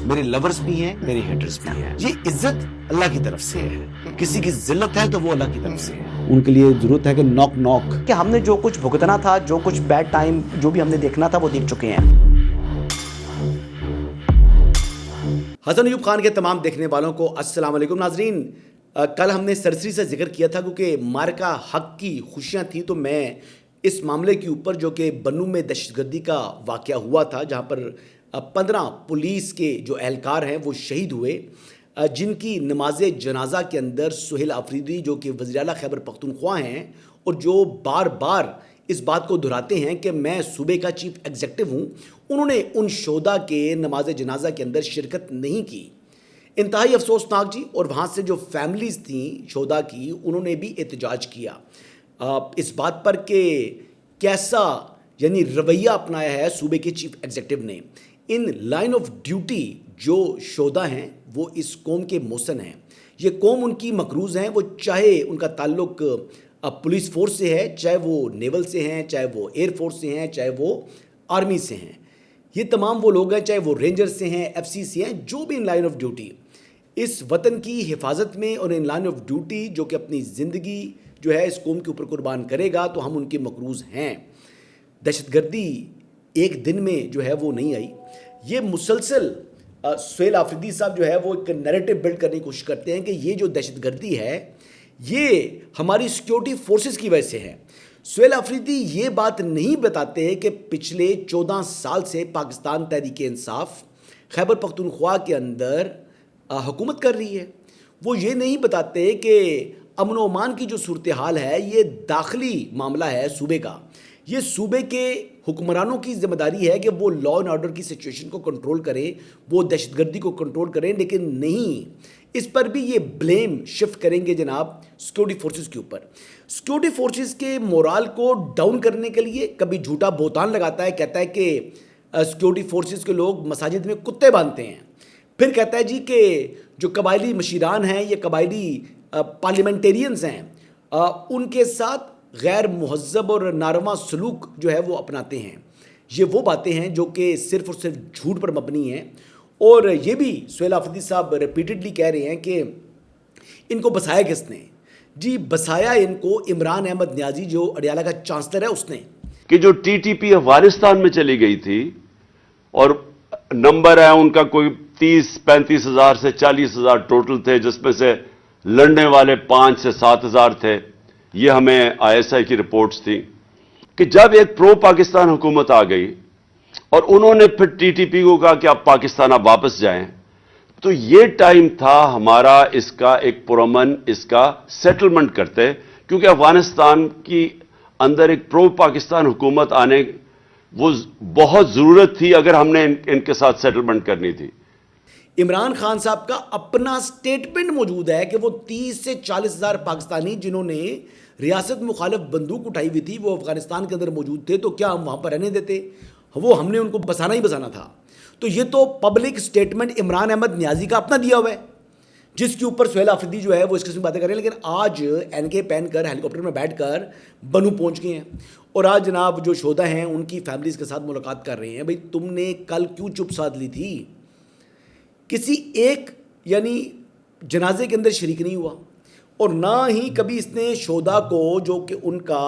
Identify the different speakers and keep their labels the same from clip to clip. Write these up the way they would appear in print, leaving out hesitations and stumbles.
Speaker 1: میرے لورز بھی ہیں, میرے ہیٹرز بھی ہیں. یہ عزت اللہ کی طرف سے ہے, کسی کی ذلت ہے تو وہ اللہ کی طرف سے ہے. ان کے لیے ضرورت ہے کہ نوک نوک
Speaker 2: کہ ہم نے جو کچھ بھگتنا تھا, جو کچھ بیڈ ٹائم جو بھی ہم نے دیکھنا تھا وہ دیکھ چکے ہیں.
Speaker 3: حسن ایوب خان کے تمام دیکھنے والوں کو السلام علیکم. ناظرین, کل ہم نے سرسری سے ذکر کیا تھا کیونکہ مارکا حق کی خوشیاں تھیں, تو میں اس معاملے کے اوپر جو کہ بنو میں دہشت گردی کا واقعہ ہوا تھا جہاں پر 15 پولیس کے جو اہلکار ہیں وہ شہید ہوئے, جن کی نماز جنازہ کے اندر سہیل آفریدی جو کہ وزیر اعلیٰ خیبر پختونخوا ہیں اور جو بار بار اس بات کو دہراتے ہیں کہ میں صوبے کا چیف ایگزیکٹو ہوں, انہوں نے ان شہداء کے نماز جنازہ کے اندر شرکت نہیں کی. انتہائی افسوسناک جی. اور وہاں سے جو فیملیز تھیں شہداء کی, انہوں نے بھی احتجاج کیا اس بات پر کہ کیسا یعنی رویہ اپنایا ہے صوبے کے چیف ایگزیکٹو نے. ان لائن آف ڈیوٹی جو شہداء ہیں وہ اس قوم کے محسن ہیں. یہ قوم ان کی مقروض ہیں, وہ چاہے ان کا تعلق پولیس فورس سے ہے, چاہے وہ نیول سے ہیں, چاہے وہ ایئر فورس سے ہیں, چاہے وہ آرمی سے ہیں. یہ تمام وہ لوگ ہیں, چاہے وہ رینجر سے ہیں, ایف سی سے ہیں, جو بھی ان لائن آف ڈیوٹی اس وطن کی حفاظت میں اور ان لائن آف ڈیوٹی جو کہ اپنی زندگی جو ہے اس قوم کے اوپر قربان کرے گا, تو ہم ان کے مقروض ہیں. دہشت گردی ایک دن میں جو ہے وہ نہیں آئی. یہ مسلسل سہیل آفریدی صاحب جو ہے وہ ایک نیریٹو بلڈ کرنے کی کوشش کرتے ہیں کہ یہ جو دہشت گردی ہے یہ ہماری سیکیورٹی فورسز کی وجہ سے ہے. سہیل آفریدی یہ بات نہیں بتاتے کہ پچھلے 14 سال سے پاکستان تحریک انصاف خیبر پختونخوا کے اندر حکومت کر رہی ہے. وہ یہ نہیں بتاتے کہ امن و امان کی جو صورتحال ہے یہ داخلی معاملہ ہے صوبے کا. یہ صوبے کے حکمرانوں کی ذمہ داری ہے کہ وہ لا اینڈ آرڈر کی سچویشن کو کنٹرول کریں, وہ دہشت گردی کو کنٹرول کریں, لیکن نہیں, اس پر بھی یہ بلیم شفٹ کریں گے جناب سیکورٹی فورسز کے اوپر. سیکورٹی فورسز کے مورال کو ڈاؤن کرنے کے لیے کبھی جھوٹا بہتان لگاتا ہے, کہتا ہے کہ سیکورٹی فورسز کے لوگ مساجد میں کتے باندھتے ہیں. پھر کہتا ہے جی کہ جو قبائلی مشیران ہیں, یہ قبائلی پارلیمنٹیرینز ہیں, ان کے ساتھ غیر مہذب اور ناروا سلوک جو ہے وہ اپناتے ہیں. یہ وہ باتیں ہیں جو کہ صرف اور صرف جھوٹ پر مبنی ہیں. اور یہ بھی سہیل آفریدی صاحب ریپیٹڈلی کہہ رہے ہیں کہ ان کو بسایا کس نے. جی بسایا ان کو عمران احمد نیازی جو اڈیالہ کا چانسلر ہے اس نے.
Speaker 4: کہ جو ٹی ٹی پی افغانستان میں چلی گئی تھی اور نمبر ہے ان کا کوئی 30-35 ہزار سے 40 ہزار ٹوٹل تھے, جس میں سے لڑنے والے 5 سے 7 ہزار تھے. یہ ہمیں آئی ایس آئی کی رپورٹس تھیں کہ جب ایک پرو پاکستان حکومت آ گئی اور انہوں نے پھر ٹی ٹی پی کو کہا کہ آپ پاکستان آپ واپس جائیں, تو یہ ٹائم تھا ہمارا اس کا ایک پرامن اس کا سیٹلمنٹ کرتے, کیونکہ افغانستان کی اندر ایک پرو پاکستان حکومت آنے وہ بہت ضرورت تھی اگر ہم نے ان کے ساتھ سیٹلمنٹ کرنی تھی.
Speaker 3: عمران خان صاحب کا اپنا سٹیٹمنٹ موجود ہے کہ وہ 30 سے 40 ہزار پاکستانی جنہوں نے ریاست مخالف بندوق اٹھائی ہوئی تھی وہ افغانستان کے اندر موجود تھے, تو کیا ہم وہاں پر رہنے دیتے؟ وہ ہم نے ان کو بسانا ہی بسانا تھا. تو یہ تو پبلک سٹیٹمنٹ عمران احمد نیازی کا اپنا دیا ہوا ہے, جس کے اوپر سہیل آفریدی جو ہے وہ اس قسم کی باتیں کر رہے ہیں. لیکن آج این کے پہن کر ہیلی کاپٹر میں بیٹھ کر بنو پہنچ گئے ہیں اور آج جناب جو شہداء ہیں ان کی فیملیز کے ساتھ ملاقات کر رہے ہیں. بھئی تم نے کل کیوں چپ سادھ لی تھی؟ کسی ایک یعنی جنازے کے اندر شریک نہیں ہوا, اور نہ ہی کبھی اس نے شہداء کو جو کہ ان کا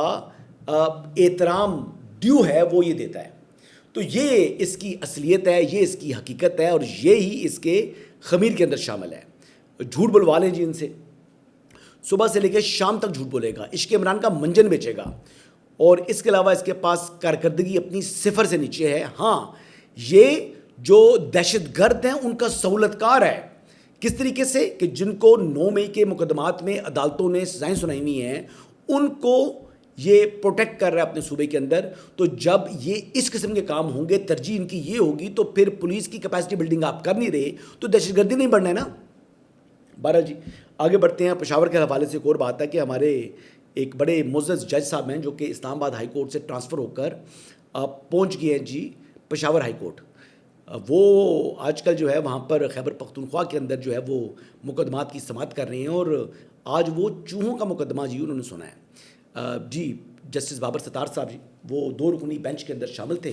Speaker 3: احترام ڈیو ہے وہ یہ دیتا ہے. تو یہ اس کی اصلیت ہے, یہ اس کی حقیقت ہے, اور یہی اس کے خمیر کے اندر شامل ہے. جھوٹ بلوا لیں جی ان سے, صبح سے لے کے شام تک جھوٹ بولے گا, عشق عمران کا منجن بیچے گا, اور اس کے علاوہ اس کے پاس کارکردگی اپنی صفر سے نیچے ہے. ہاں یہ جو دہشت گرد ہیں ان کا سہولت کار ہے. کس طریقے سے کہ جن کو 9 مئی کے مقدمات میں عدالتوں نے سزائیں سنائی ہوئی ہیں ان کو یہ پروٹیکٹ کر رہا ہے اپنے صوبے کے اندر. تو جب یہ اس قسم کے کام ہوں گے, ترجیح ان کی یہ ہوگی, تو پھر پولیس کی کیپیسٹی بلڈنگ آپ کر نہیں رہے تو دہشت گردی نہیں بڑھنا ہے نا. بہرحال جی آگے بڑھتے ہیں. پشاور کے حوالے سے ایک اور بات ہے کہ ہمارے ایک بڑے معزز جج صاحب ہیں جو کہ اسلام آباد ہائی کورٹ سے ٹرانسفر ہو کر پہنچ گئے ہیں جی پشاور ہائی کورٹ. وہ آج کل جو ہے وہاں پر خیبر پختونخوا کے اندر جو ہے وہ مقدمات کی سماعت کر رہے ہیں, اور آج وہ چوہوں کا مقدمہ جی انہوں نے سنا ہے. جی جسٹس بابر ستار صاحب جی وہ 2 رکنی بینچ کے اندر شامل تھے.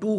Speaker 3: 2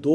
Speaker 3: 2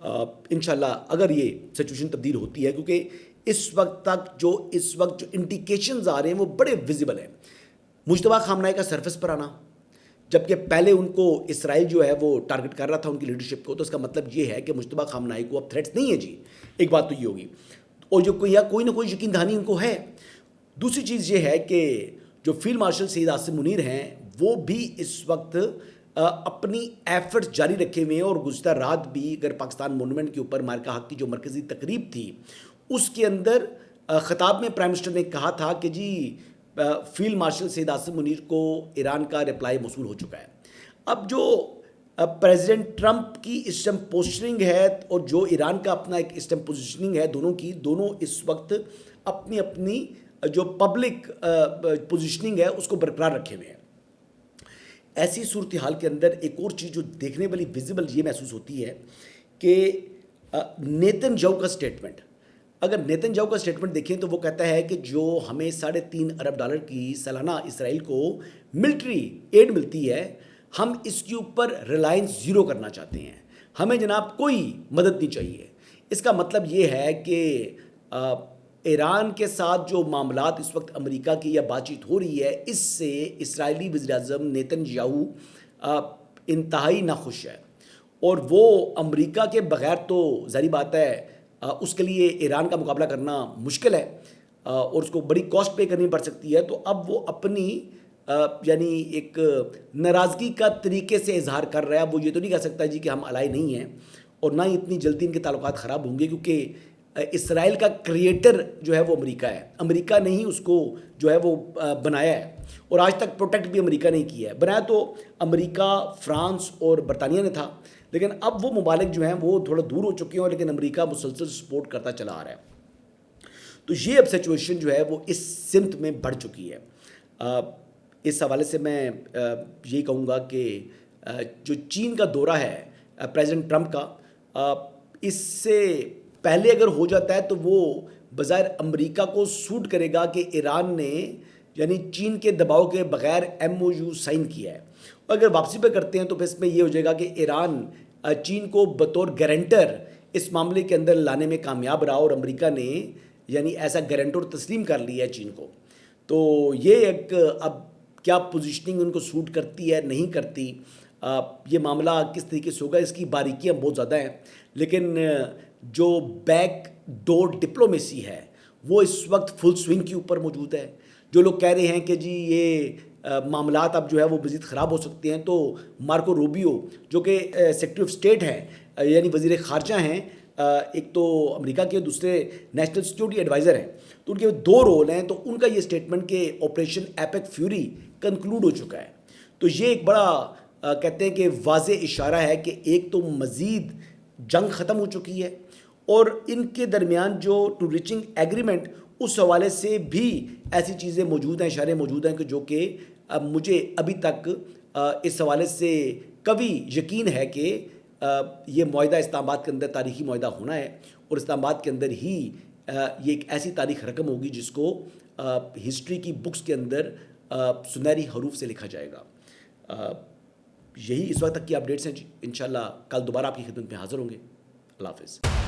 Speaker 3: انشاءاللہ اگر یہ سچویشن تبدیل ہوتی ہے، کیونکہ اس وقت جو انڈیکیشنز آ رہے ہیں وہ بڑے ویزیبل ہیں. مجتبیٰ خامنہ ای کا سرفس پر آنا، جبکہ پہلے ان کو اسرائیل جو ہے وہ ٹارگٹ کر رہا تھا ان کی لیڈرشپ کو، تو اس کا مطلب یہ ہے کہ مجتبیٰ خامنہ ای کو اب تھریٹس نہیں ہے. جی ایک بات تو یہ ہوگی، اور جو کوئی نہ کوئی یقین دہانی ان کو ہے. دوسری چیز یہ ہے کہ جو فیلڈ مارشل سید عاصم منیر ہیں وہ بھی اس وقت اپنی ایفرٹس جاری رکھے ہوئے ہیں، اور گزشتہ رات بھی اگر پاکستان مونومنٹ کے اوپر مارکا حق کی جو مرکزی تقریب تھی اس کے اندر خطاب میں پرائم منسٹر نے کہا تھا کہ جی فیلڈ مارشل سید عاصم منیر کو ایران کا رپلائی موصول ہو چکا ہے. اب جو پریزیڈنٹ ٹرمپ کی اس ٹائم پوسچرنگ ہے اور جو ایران کا اپنا ایک اس ٹائم پوزیشننگ ہے، دونوں اس وقت اپنی جو پبلک پوزیشننگ ہے اس کو برقرار رکھے ہوئے ہیں. ایسی صورتحال کے اندر ایک اور چیز جو دیکھنے والی ویزیبل یہ محسوس ہوتی ہے کہ نیتن یاہو کا سٹیٹمنٹ، اگر نیتن یاہو کا سٹیٹمنٹ دیکھیں تو وہ کہتا ہے کہ جو ہمیں $3.5 ارب کی سالانہ اسرائیل کو ملٹری ایڈ ملتی ہے، ہم اس کے اوپر ریلائنس زیرو کرنا چاہتے ہیں، ہمیں جناب کوئی مدد نہیں چاہیے. اس کا مطلب یہ ہے کہ ایران کے ساتھ جو معاملات اس وقت امریکہ کی یا بات چیت ہو رہی ہے، اس سے اسرائیلی وزیر اعظم نیتن یاہو انتہائی ناخوش ہے، اور وہ امریکہ کے بغیر تو ظاہری بات ہے اس کے لیے ایران کا مقابلہ کرنا مشکل ہے اور اس کو بڑی کاسٹ پے کرنی پڑ سکتی ہے. تو اب وہ اپنی یعنی ایک ناراضگی کا طریقے سے اظہار کر رہا ہے. وہ یہ تو نہیں کہہ سکتا جی کہ ہم الائی نہیں ہیں، اور نہ ہی اتنی جلدی ان کے تعلقات خراب ہوں گے، کیونکہ اسرائیل کا کریٹر جو ہے وہ امریکہ ہے. امریکہ نے ہی اس کو جو ہے وہ بنایا ہے، اور آج تک پروٹیکٹ بھی امریکہ نے کیا ہے. بنایا تو امریکہ، فرانس اور برطانیہ نے تھا، لیکن اب وہ ممالک جو ہیں وہ تھوڑا دور ہو چکے ہیں، لیکن امریکہ مسلسل سپورٹ کرتا چلا آ رہا ہے. تو یہ اب سچویشن جو ہے وہ اس سمت میں بڑھ چکی ہے. اس حوالے سے میں یہی کہوں گا کہ جو چین کا دورہ ہے پریزیڈنٹ ٹرمپ کا، اس سے پہلے اگر ہو جاتا ہے تو وہ بظاہر امریکہ کو سوٹ کرے گا کہ ایران نے یعنی چین کے دباؤ کے بغیر MOU سائن کیا ہے. اور اگر واپسی پہ کرتے ہیں تو پھر اس میں یہ ہو جائے گا کہ ایران چین کو بطور گارنٹر اس معاملے کے اندر لانے میں کامیاب رہا، اور امریکہ نے یعنی ایسا گارنٹر تسلیم کر لیا ہے چین کو. تو یہ ایک اب کیا پوزیشننگ ان کو سوٹ کرتی ہے نہیں کرتی، یہ معاملہ کس طریقے سے ہوگا، اس کی باریکیاں بہت زیادہ ہیں. لیکن جو بیک ڈور ڈپلومیسی ہے وہ اس وقت فل سوئنگ کے اوپر موجود ہے. جو لوگ کہہ رہے ہیں کہ جی یہ معاملات اب جو ہے وہ مزید خراب ہو سکتے ہیں، تو مارکو روبیو جو کہ سیکرٹری آف اسٹیٹ ہیں یعنی وزیر خارجہ ہیں، ایک تو امریکہ کے، دوسرے نیشنل سیکیورٹی ایڈوائزر ہیں، تو ان کے 2 رول ہیں. تو ان کا یہ اسٹیٹمنٹ کہ آپریشن ایپک فیوری کنکلوڈ ہو چکا ہے، تو یہ ایک بڑا کہتے ہیں کہ واضح اشارہ ہے کہ ایک تو مزید جنگ ختم ہو چکی ہے، اور ان کے درمیان جو ٹو ریچنگ ایگریمنٹ اس حوالے سے بھی ایسی چیزیں موجود ہیں، اشارے موجود ہیں کہ جو کہ مجھے ابھی تک اس حوالے سے کبھی یقین ہے کہ یہ معاہدہ اسلام آباد کے اندر تاریخی معاہدہ ہونا ہے، اور اسلام آباد کے اندر ہی یہ ایک ایسی تاریخ رقم ہوگی جس کو ہسٹری کی بکس کے اندر سنہری حروف سے لکھا جائے گا. یہی اس وقت تک کی اپڈیٹس ہیں. انشاءاللہ کل دوبارہ آپ کی خدمت میں حاضر ہوں گے. اللہ حافظ.